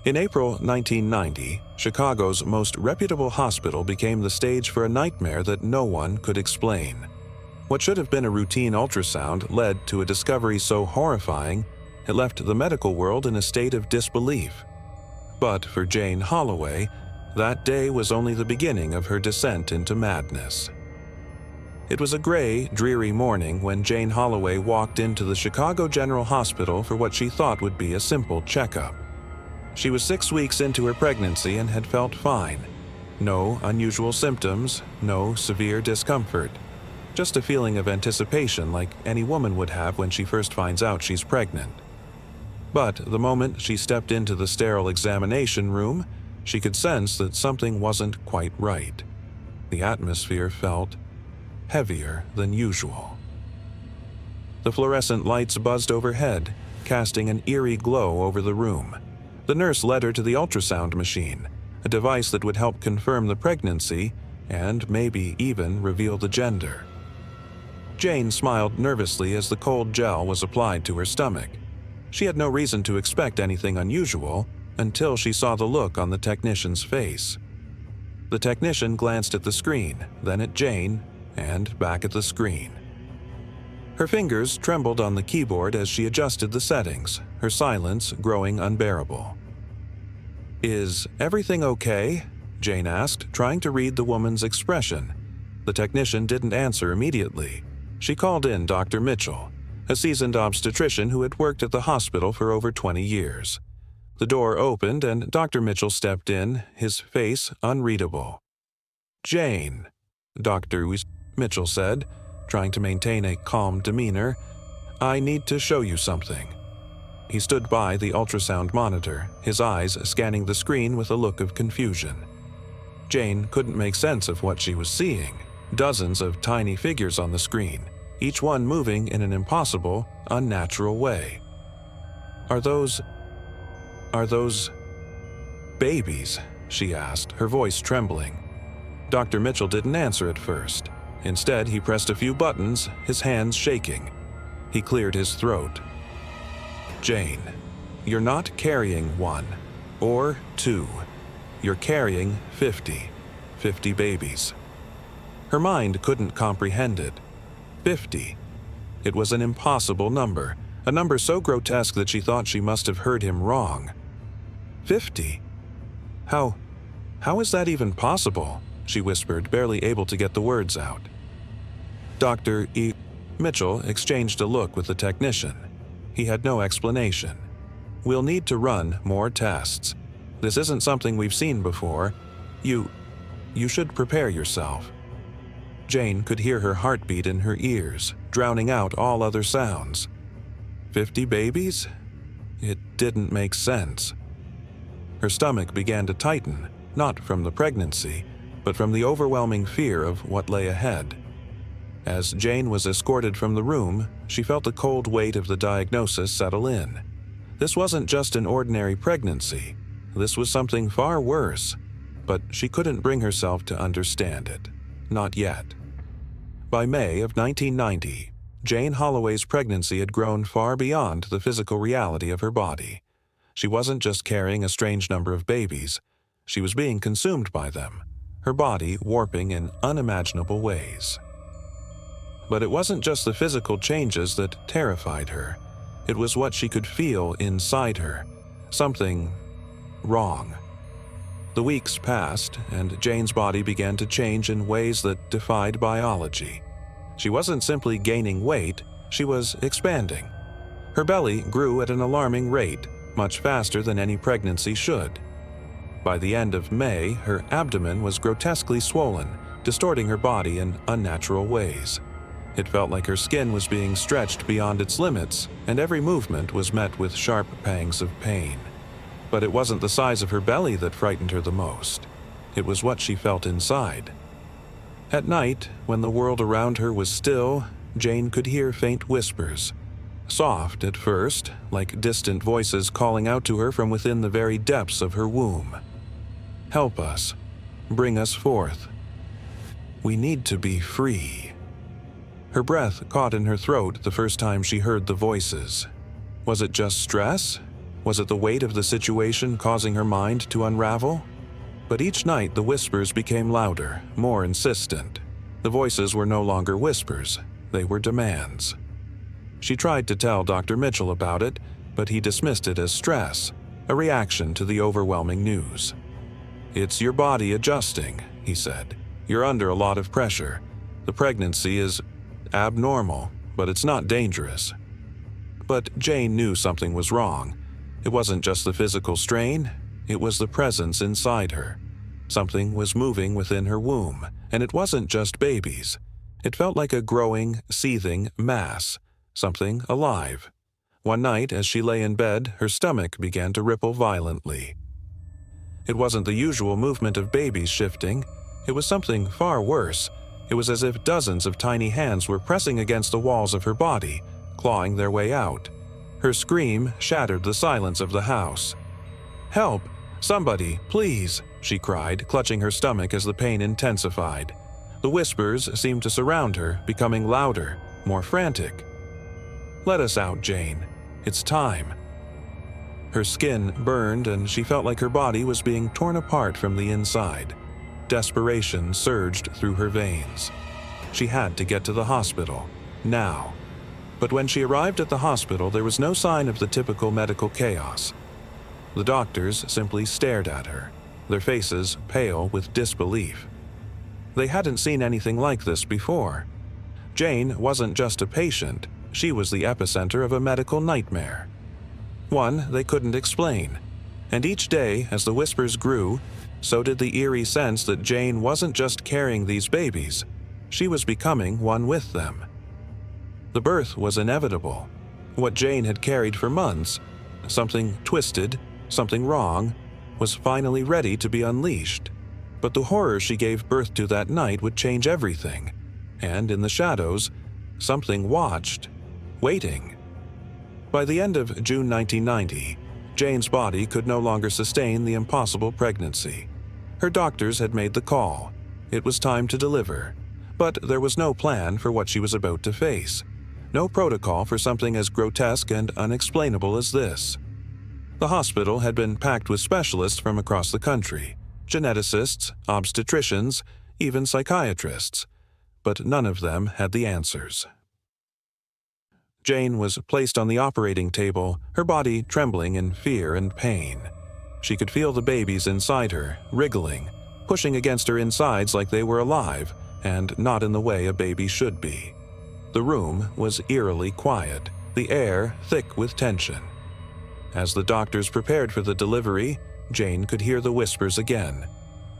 In April 1990, Chicago's most reputable hospital became the stage for a nightmare that no one could explain. What should have been a routine ultrasound led to a discovery so horrifying, it left the medical world in a state of disbelief. But for Jane Holloway, that day was only the beginning of her descent into madness. It was a gray, dreary morning when Jane Holloway walked into the Chicago General Hospital for what she thought would be a simple checkup. She was 6 weeks into her pregnancy and had felt fine. No unusual symptoms, no severe discomfort. Just a feeling of anticipation like any woman would have when she first finds out she's pregnant. But the moment she stepped into the sterile examination room, she could sense that something wasn't quite right. The atmosphere felt heavier than usual. The fluorescent lights buzzed overhead, casting an eerie glow over the room. The nurse led her to the ultrasound machine, a device that would help confirm the pregnancy and maybe even reveal the gender. Jane smiled nervously as the cold gel was applied to her stomach. She had no reason to expect anything unusual until she saw the look on the technician's face. The technician glanced at the screen, then at Jane, and back at the screen. Her fingers trembled on the keyboard as she adjusted the settings, her silence growing unbearable. "Is everything okay?" Jane asked, trying to read the woman's expression. The technician didn't answer immediately. She called in Dr. Mitchell, a seasoned obstetrician who had worked at the hospital for over 20 years. The door opened and Dr. Mitchell stepped in, his face unreadable. "Jane," Dr. Mitchell said, trying to maintain a calm demeanor, "I need to show you something." He stood by the ultrasound monitor, his eyes scanning the screen with a look of confusion. Jane couldn't make sense of what she was seeing. Dozens of tiny figures on the screen, each one moving in an impossible, unnatural way. Are those babies?" she asked, her voice trembling. Dr. Mitchell didn't answer at first. Instead, he pressed a few buttons, his hands shaking. He cleared his throat. "Jane, you're not carrying 1 or 2. You're carrying 50 babies." Her mind couldn't comprehend it. 50. It was an impossible number, a number so grotesque that she thought she must have heard him wrong. 50? How is that even possible? She whispered, barely able to get the words out. Dr. Mitchell exchanged a look with the technician. He had no explanation. "We'll need to run more tests. This isn't something we've seen before. You should prepare yourself." Jane could hear her heartbeat in her ears, drowning out all other sounds. 50 babies? It didn't make sense. Her stomach began to tighten, not from the pregnancy, but from the overwhelming fear of what lay ahead. As Jane was escorted from the room, she felt the cold weight of the diagnosis settle in. This wasn't just an ordinary pregnancy. This was something far worse, but she couldn't bring herself to understand it. Not yet. By May of 1990, Jane Holloway's pregnancy had grown far beyond the physical reality of her body. She wasn't just carrying a strange number of babies. She was being consumed by them, her body warping in unimaginable ways. But it wasn't just the physical changes that terrified her. It was what she could feel inside her. Something wrong. The weeks passed, and Jane's body began to change in ways that defied biology. She wasn't simply gaining weight, she was expanding. Her belly grew at an alarming rate, much faster than any pregnancy should. By the end of May, her abdomen was grotesquely swollen, distorting her body in unnatural ways. It felt like her skin was being stretched beyond its limits, and every movement was met with sharp pangs of pain. But it wasn't the size of her belly that frightened her the most. It was what she felt inside. At night, when the world around her was still, Jane could hear faint whispers. Soft at first, like distant voices calling out to her from within the very depths of her womb. "Help us. Bring us forth. We need to be free." Her breath caught in her throat the first time she heard the voices. Was it just stress? Was it the weight of the situation causing her mind to unravel? But each night the whispers became louder, more insistent. The voices were no longer whispers, they were demands. She tried to tell Dr. Mitchell about it, but he dismissed it as stress, a reaction to the overwhelming news. "It's your body adjusting," he said. "You're under a lot of pressure. The pregnancy is abnormal, but it's not dangerous." But Jane knew something was wrong. It wasn't just the physical strain, it was the presence inside her. Something was moving within her womb, and it wasn't just babies. It felt like a growing, seething mass, something alive. One night, as she lay in bed, her stomach began to ripple violently. It wasn't the usual movement of babies shifting. It was something far worse. It was as if dozens of tiny hands were pressing against the walls of her body, clawing their way out. Her scream shattered the silence of the house. "Help! Somebody, please!" she cried, clutching her stomach as the pain intensified. The whispers seemed to surround her, becoming louder, more frantic. "Let us out, Jane. It's time." Her skin burned and she felt like her body was being torn apart from the inside. Desperation surged through her veins. She had to get to the hospital, now. But when she arrived at the hospital, there was no sign of the typical medical chaos. The doctors simply stared at her, their faces pale with disbelief. They hadn't seen anything like this before. Jane wasn't just a patient, she was the epicenter of a medical nightmare. One they couldn't explain. And each day, as the whispers grew, so did the eerie sense that Jane wasn't just carrying these babies, she was becoming one with them. The birth was inevitable. What Jane had carried for months, something twisted, something wrong, was finally ready to be unleashed. But the horror she gave birth to that night would change everything. And in the shadows, something watched, waiting. By the end of June 1990, Jane's body could no longer sustain the impossible pregnancy. Her doctors had made the call. It was time to deliver. But there was no plan for what she was about to face. No protocol for something as grotesque and unexplainable as this. The hospital had been packed with specialists from across the country, geneticists, obstetricians, even psychiatrists, but none of them had the answers. Jane was placed on the operating table, her body trembling in fear and pain. She could feel the babies inside her, wriggling, pushing against her insides like they were alive, and not in the way a baby should be. The room was eerily quiet, the air thick with tension. As the doctors prepared for the delivery, Jane could hear the whispers again.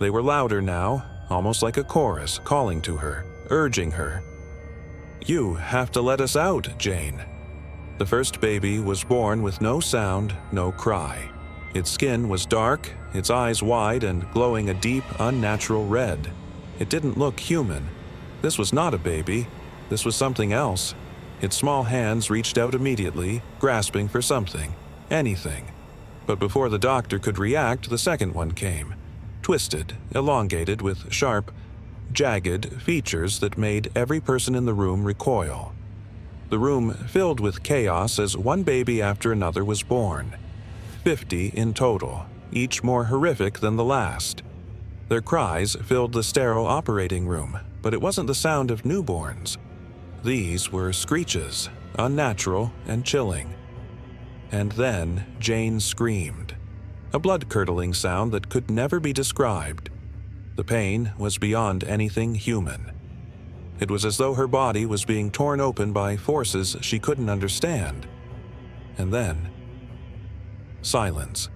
They were louder now, almost like a chorus, calling to her, urging her. "You have to let us out, Jane." The first baby was born with no sound, no cry. Its skin was dark, its eyes wide and glowing a deep, unnatural red. It didn't look human. This was not a baby. This was something else. Its small hands reached out immediately, grasping for something, anything. But before the doctor could react, the second one came. Twisted, elongated with sharp, jagged features that made every person in the room recoil. The room filled with chaos as one baby after another was born. 50 in total, each more horrific than the last. Their cries filled the sterile operating room, but it wasn't the sound of newborns. These were screeches, unnatural and chilling. And then Jane screamed, a blood-curdling sound that could never be described. The pain was beyond anything human. It was as though her body was being torn open by forces she couldn't understand. And then, silence.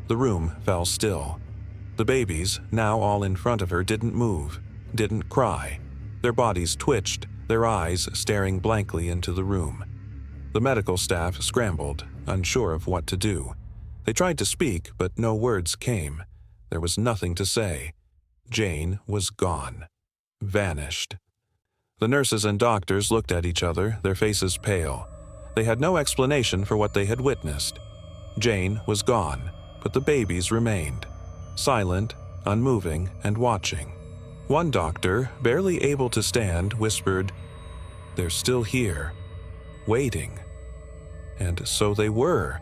The room fell still. The babies, now all in front of her, didn't move, didn't cry. Their bodies twitched, their eyes staring blankly into the room. The medical staff scrambled, unsure of what to do. They tried to speak, but no words came. There was nothing to say. Jane was gone. Vanished. The nurses and doctors looked at each other, their faces pale. They had no explanation for what they had witnessed. Jane was gone, but the babies remained. Silent, unmoving, and watching. One doctor, barely able to stand, whispered, "They're still here, waiting." And so they were.